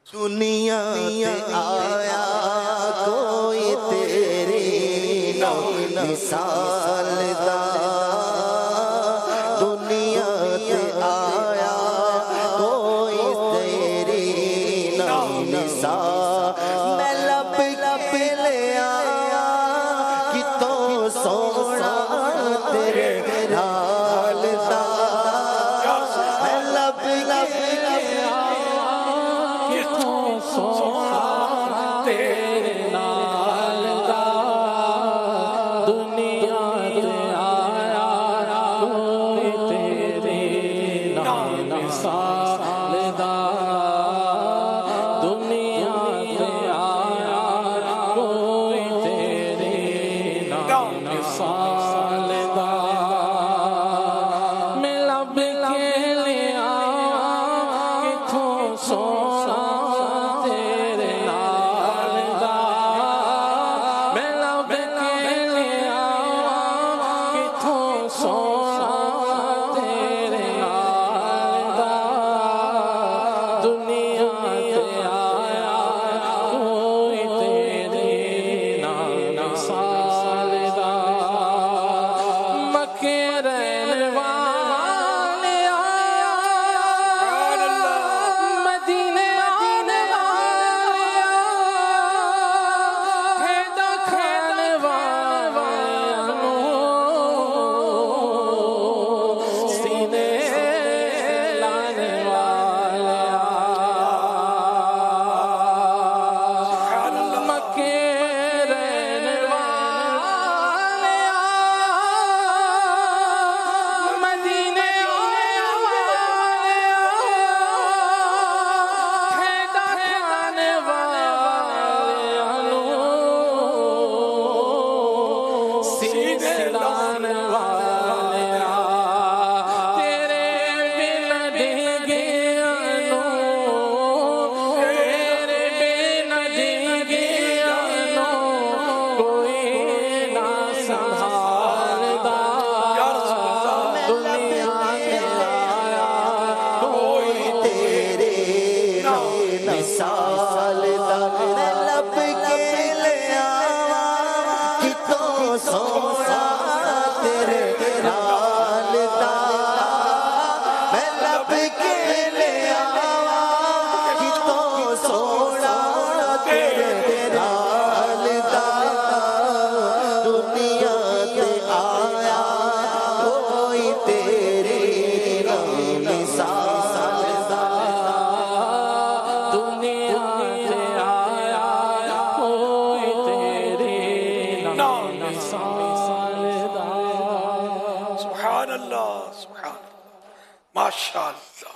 दुनिया पे आया कोई तेरी मिसाल दा, दुनिया पे आया कोई तेरी मिसाल। मैं लब लब ले आया कितों सोना तेरे हाल दा, मैं लब लब ले आया कितों सोना तेरे नाल दा, दुनिया ते आया कोई तेरी मिसाल दा, दुनिया ते आया कोई तेरी मिसाल दा। मैं लब के ले आया कितों सोना तेरे नाल दा, मैं लब के ले आया कितों सोना तेरे नाल दा, दुनिया ते आया कोई तेरी मिसाल दा। मक्के रहने वाले आया, मदीने आने वाले आया, खाने वाले सीने लाने वाले आया, मक्के रहने वाले आया, मदीने आने वाले आया, खाने वाले सीने लाने वाले तेरे बिना देंगे अनु, तेरे बिना देंगे अनु, कोई ना संभालता, दुनिया के आया कोई तेरे मिसाल दा। मैं लब के ले आया कितों सोना तेरे नाल दा, मैं लब के ले आया कितों सोना तेरे नाल दा, दुनिया ते आया कोई तेरी मिसाल दा, दुनिया ते आया कोई तेरी मिसाल दा। सुभान अल्लाह, सुभान, माशाअल्लाह।